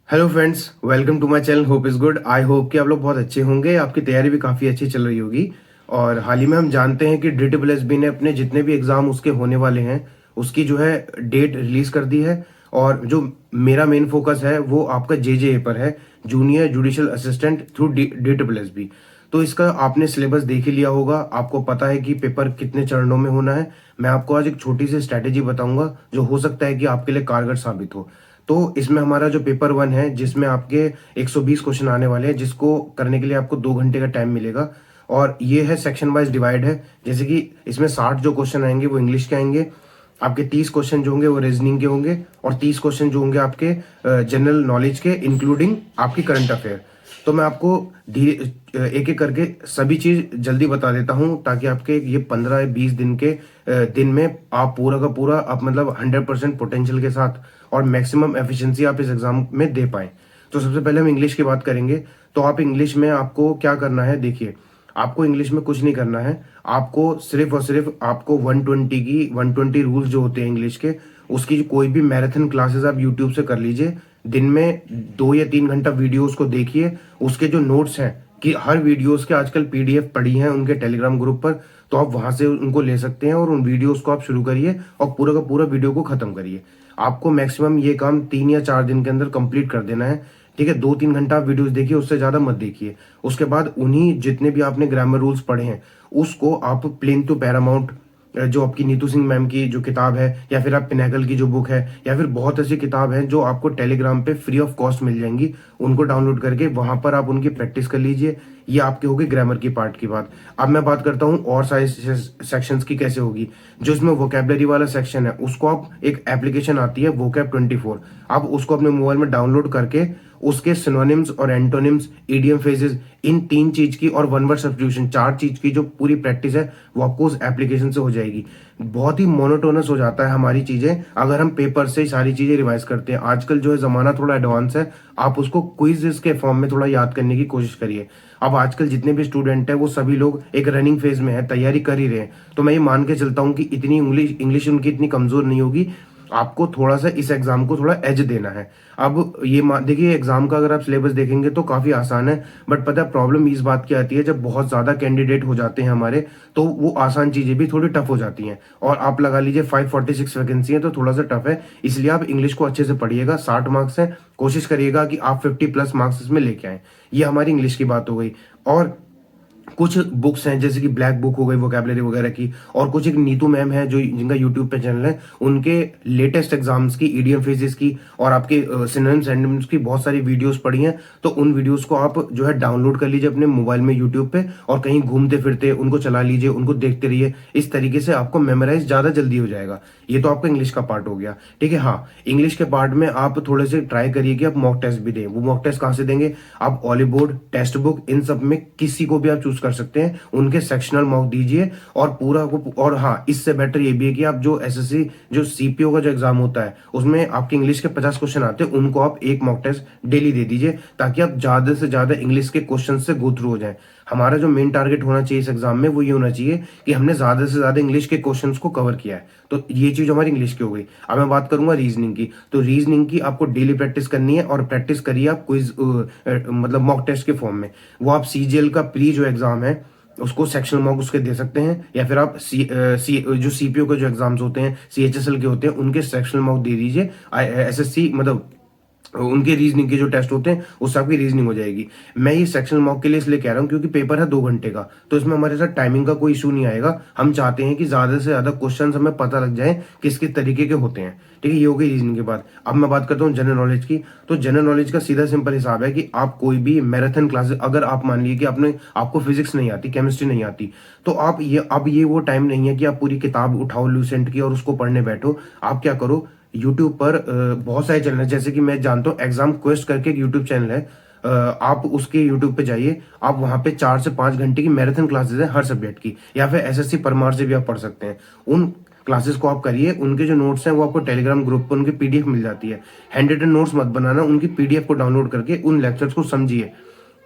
Hello friends, welcome to my channel. Hope is good. I hope कि आप लोग बहुत अच्छे होंगे। आपकी तैयारी भी काफ़ी अच्छी चल रही होगी। और हाल ही में हम जानते हैं कि DSSB ने अपने जितने भी एग्ज़ाम उसके होने वाले हैं उसकी जो है डेट रिलीज़ कर दी है। और जो मेरा मेन फोकस है वो आपका JJA पर है, junior judicial assistant through DSSB। तो इसका आपने सिलेबस देख ही लिया होगा, आपको पता है कि पेपर कितने चरणों में होना है। मैं आपको आज एक छोटी सी स्ट्रैटेजी बताऊंगा जो हो सकता है कि आपके लिए कारगर साबित हो। तो इसमें हमारा जो पेपर 1 है, जिसमें आपके 120 क्वेश्चन आने वाले हैं, जिसको करने के लिए आपको 2 घंटे का टाइम मिलेगा। और ये है सेक्शन वाइज डिवाइड है। जैसे कि इसमें 60 जो क्वेश्चन आएंगे वो इंग्लिश के आएंगे, आपके 30 क्वेश्चन जो होंगे वो रीजनिंग के होंगे, और 30 क्वेश्चन जो होंगे आपके जनरल नॉलेज के, इंक्लूडिंग आपकी करंट अफेयर। तो मैं आपको एक एक करके सभी चीज जल्दी बता देता हूं, ताकि आपके ये 15-20 दिन के दिन में आप पूरा का पूरा आप मतलब 100% पोटेंशियल के साथ और मैक्सिमम एफिशिएंसी आप इस एग्जाम में दे पाएं। तो सबसे पहले हम इंग्लिश की बात करेंगे। तो आप इंग्लिश में आपको क्या करना है, देखिए, आपको इंग्लिश में कुछ नहीं करना है। आपको सिर्फ और सिर्फ आपको 120 रूल्स जो होते हैं इंग्लिश के, उसकी कोई भी मैराथन क्लासेस आप यूट्यूब से कर लीजिए। दिन में 2 या 3 घंटा वीडियोस को देखिए। उसके जो नोट्स हैं, कि हर वीडियोस के आजकल PDF पड़ी हैं उनके टेलीग्राम ग्रुप पर, तो आप वहां से उनको ले सकते हैं और उन वीडियोस को आप शुरू करिए और पूरा का पूरा वीडियो को खत्म करिए। आपको मैक्सिमम ये काम 3 या 4 दिन के अंदर कंप्लीट कर देना है। ठीक है, 2-3 घंटा आप वीडियोस देखिए, उससे ज्यादा मत देखिए। उसके बाद उन्हीं जितने भी आपने ग्रामर रूल्स पढ़े हैं उसको आप प्लेन टू पैरामाउंट, जो आपकी नीतू सिंह मैम की जो किताब है, या फिर आप पिनाकल की जो बुक है, या फिर बहुत ऐसी किताब है जो आपको टेलीग्राम पे फ्री ऑफ कॉस्ट मिल जाएंगी, उनको डाउनलोड करके वहां पर आप उनकी प्रैक्टिस कर लीजिए। ये आपकी होगी ग्रामर की पार्ट की बात। अब मैं बात करता हूँ और सारे सेक्शंस की कैसे होगी। जो इसमें वोकेबलरी वाला सेक्शन है उसको आप, एक एप्लीकेशन आती है vocab 24, आप उसको अपने मोबाइल में डाउनलोड करके उसके सिनोनिम्स और एंटोनिम्स, इडियम फ्रेजेस, इन 3 चीज की, और वन वर्ड सब्स्टिट्यूशन, 4 चीज की जो पूरी प्रैक्टिस है वो आपको उस एप्लीकेशन से हो जाएगी। बहुत ही मोनोटोनस हो जाता है हमारी चीजें अगर हम पेपर से ही सारी चीजें रिवाइज करते हैं। आजकल जो है जमाना थोड़ा एडवांस है, आप उसको क्विज के फॉर्म में थोड़ा याद करने की कोशिश करिए। अब आजकल जितने भी स्टूडेंट हैं वो सभी लोग एक रनिंग फेज में है, तैयारी कर ही रहे हैं। तो मैं ये मान के चलता हूँ कि इतनी इंग्लिश उनकी इतनी कमजोर नहीं होगी। आपको थोड़ा सा इस एग्जाम को थोड़ा एज देना है। अब ये देखिए, एग्जाम का अगर आप सिलेबस देखेंगे तो काफी आसान है, बट पता है प्रॉब्लम इस बात की आती है, जब बहुत ज्यादा कैंडिडेट हो जाते हैं हमारे, तो वो आसान चीजें भी थोड़ी टफ हो जाती हैं। और आप लगा लीजिए 546 वैकेंसी है, तो थोड़ा सा टफ है। इसलिए आप इंग्लिश को अच्छे से पढ़िएगा। 60 मार्क्स है, कोशिश करिएगा कि आप 50+ मार्क्स इसमें लेके आए। ये हमारी इंग्लिश की बात हो गई। और कुछ बुक्स हैं जैसे कि ब्लैक बुक हो गई वोकैबुलरी वगैरह की, और कुछ एक नीतू मैम है जो जिनका यूट्यूब पे चैनल है, उनके लेटेस्ट एग्जाम्स की, ईडीएम फ्रेजेस की, और आपके सिनोनिम्स एंटोनिम्स की बहुत सारी वीडियोस पड़ी हैं। तो उन वीडियोस को आप जो है डाउनलोड कर लीजिए अपने मोबाइल में यूट्यूब पे, और कहीं घूमते फिरते उनको चला लीजिए, उनको देखते रहिए। इस तरीके से आपको मेमोराइज ज्यादा जल्दी हो जाएगा। ये तो आपका इंग्लिश का पार्ट हो गया। ठीक है, हाँ, इंग्लिश के पार्ट में आप थोड़े से ट्राई करिए कि आप मॉक टेस्ट भी दें। वो मॉक टेस्ट कहाँ से देंगे, आप ऑलीबोर्ड, टेक्स्ट बुक, इन सब में किसी को भी आप चूज कर सकते हैं, उनके सेक्शनल मॉक दीजिए। और पूरा को, और हाँ, इससे बेटर ये भी है कि आप जो एसएससी जो सीपीओ का जो एग्जाम होता है उसमें आपके इंग्लिश के 50 क्वेश्चन आते हैं, उनको आप एक मॉक टेस्ट डेली दे दीजिए, ताकि आप ज्यादा से ज्यादा इंग्लिश के क्वेश्चन से गो थ्रू हो जाए। हमारा जो मेन टारगेट होना चाहिए इस एग्जाम में वो ये होना चाहिए कि हमने ज्यादा से ज्यादा इंग्लिश के क्वेश्चंस को कवर किया है। तो ये चीज हमारी इंग्लिश की हो गई। अब मैं बात करूंगा रीजनिंग की। तो रीजनिंग की आपको डेली प्रैक्टिस करनी है, और प्रैक्टिस करिए आप क्विज मतलब मॉक टेस्ट के फॉर्म में। वो आप सीजीएल का प्री जो एग्जाम है उसको सेक्शनल मॉक उसके दे सकते हैं, या फिर आप जो सीपीओ के जो एग्जाम्स होते हैं, सीएचएसएल के होते हैं, उनके सेक्शनल मॉक दे दीजिए। एसएससी मतलब उनके रीजनिंग के जो टेस्ट होते हैं उससे आपकी रीजनिंग हो जाएगी। मैं ये सेक्शनल मॉक के लिए इसलिए कह रहा हूँ क्योंकि पेपर है 2 घंटे का, तो इसमें हमारे साथ टाइमिंग का कोई इशू नहीं आएगा। हम चाहते हैं कि ज्यादा से ज्यादा क्वेश्चन हमें पता लग जाए किस किस तरीके के होते हैं। ठीक है, ये हो गई रीजनिंग के बाद। अब मैं बात करता हूँ जनरल नॉलेज की। तो जनरल नॉलेज का सीधा सिंपल हिसाब है कि आप कोई भी मैराथन क्लासेस, अगर आप मान लीजिए कि आपको फिजिक्स नहीं आती, केमिस्ट्री नहीं आती, तो आप ये वो टाइम नहीं है कि आप पूरी किताब उठाओ लूसेंट की और उसको पढ़ने बैठो। आप क्या करो, यूट्यूब पर बहुत सारे चैनल है, जैसे कि मैं जानता हूँ एग्जाम क्वेस्ट करके एक यूट्यूब चैनल है। आप उसके यूट्यूब पे जाइए, आप वहां पे 4 से 5 घंटे की मैराथन क्लासेस है हर सब्जेक्ट की, या फिर एसएससी परमार से भी आप पढ़ सकते हैं। उन क्लासेस को आप करिए। उनके जो नोट्स हैं वो आपको टेलीग्राम ग्रुप पर उनकी पीडीएफ मिल जाती है। हैंड रिटन नोट्स मत बनाना, उनकी पीडीएफ को डाउनलोड करके उन लेक्चर्स को समझिए।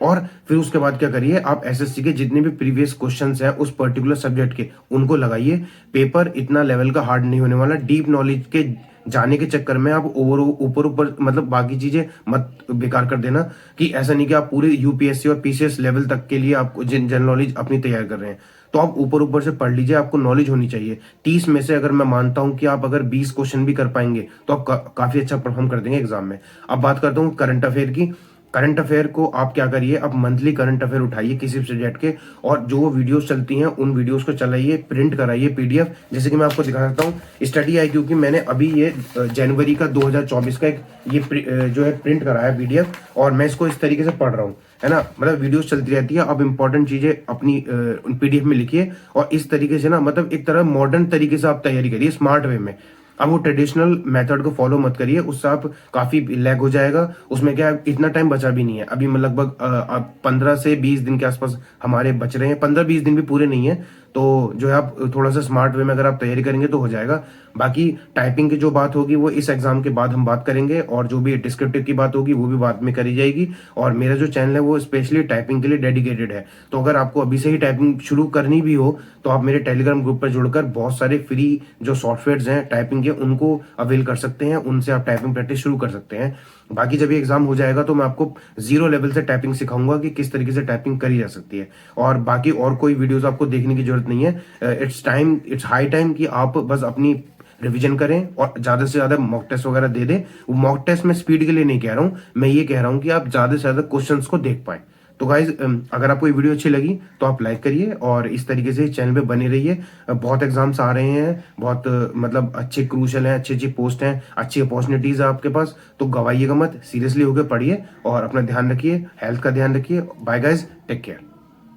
और फिर उसके बाद क्या करिए, आप एसएससी के जितने भी प्रीवियस क्वेश्चंस हैं उस पर्टिकुलर सब्जेक्ट के, उनको लगाइए। पेपर इतना लेवल का हार्ड नहीं होने वाला। डीप नॉलेज के जाने के चक्कर में आप ऊपर ऊपर मतलब बाकी चीजें मत बेकार कर देना, कि ऐसा नहीं कि आप पूरे यूपीएससी और पीसीएस लेवल तक के लिए आपको जनरल नॉलेज अपनी तैयार कर रहे हैं। तो आप ऊपर ऊपर से पढ़ लीजिए, आपको नॉलेज होनी चाहिए। 30 में से अगर मैं मानता हूं कि आप अगर 20 क्वेश्चन भी कर पाएंगे तो आप काफी अच्छा परफॉर्म कर देंगे एग्जाम में। अब बात करता हूँ करंट अफेयर की। करंट अफेयर को आप क्या करिए, आप मंथली करंट अफेयर उठाइए किसी सब्जेक्ट के, और जो वीडियोस चलती हैं उन वीडियोस को चलाइए, प्रिंट कराइए पीडीएफ। जैसे कि मैं आपको दिखा सकता हूँ स्टडी आई, क्योंकि मैंने अभी ये जनवरी का 2024 का एक ये जो है प्रिंट कराया पीडीएफ, और मैं इसको इस तरीके से पढ़ रहा हूँ, है ना। मतलब वीडियोस चलती रहती है, अब इंपॉर्टेंट चीजें अपनी पीडीएफ में लिखिए, और इस तरीके से ना मतलब एक तरह मॉडर्न तरीके से आप तैयारी करिए, स्मार्ट वे में। अब वो ट्रेडिशनल मेथड को फॉलो मत करिए, उससे आप काफी लैग हो जाएगा। उसमें क्या इतना टाइम बचा भी नहीं है, अभी लगभग 15 से 20 दिन के आसपास हमारे बच रहे हैं, 15-20 दिन भी पूरे नहीं है। तो जो है आप थोड़ा सा स्मार्ट वे में अगर आप तैयारी करेंगे तो हो जाएगा। बाकी टाइपिंग की जो बात होगी वो इस एग्जाम के बाद हम बात करेंगे, और जो भी डिस्क्रिप्टिव की बात होगी वो भी बाद में करी जाएगी। और मेरा जो चैनल है वो स्पेशली टाइपिंग के लिए डेडिकेटेड है। तो अगर आपको अभी से ही टाइपिंग शुरू करनी भी हो तो आप मेरे टेलीग्राम ग्रुप पर जुड़कर बहुत सारे फ्री जो सॉफ्टवेयर हैं टाइपिंग के उनको अवेल कर सकते हैं, उनसे आप टाइपिंग प्रैक्टिस शुरू कर सकते हैं। बाकी जब ये एग्जाम हो जाएगा तो मैं आपको 0 लेवल से टाइपिंग सिखाऊंगा कि किस तरीके से टाइपिंग करी जा सकती है। और बाकी और कोई वीडियोस आपको देखने की जरूरत नहीं है। इट्स हाई टाइम कि आप बस अपनी रिवीजन करें और ज्यादा से ज्यादा मॉक टेस्ट वगैरह दे दें। वो मॉक टेस्ट में स्पीड के लिए नहीं कह रहा हूं, मैं ये कह रहा हूं कि आप ज्यादा से ज्यादा क्वेश्चंस को देख पाए। तो गाइज अगर आपको ये वीडियो अच्छी लगी तो आप लाइक करिए, और इस तरीके से चैनल पे बने रहिए। बहुत एग्जाम्स आ रहे हैं, बहुत मतलब अच्छे क्रूशल हैं, अच्छी अच्छी पोस्ट हैं, अच्छी अपॉर्चुनिटीज है आपके पास। तो गवाइएगा मत, सीरियसली होकर पढ़िए और अपना ध्यान रखिए, हेल्थ का ध्यान रखिए। Bye guys, take care.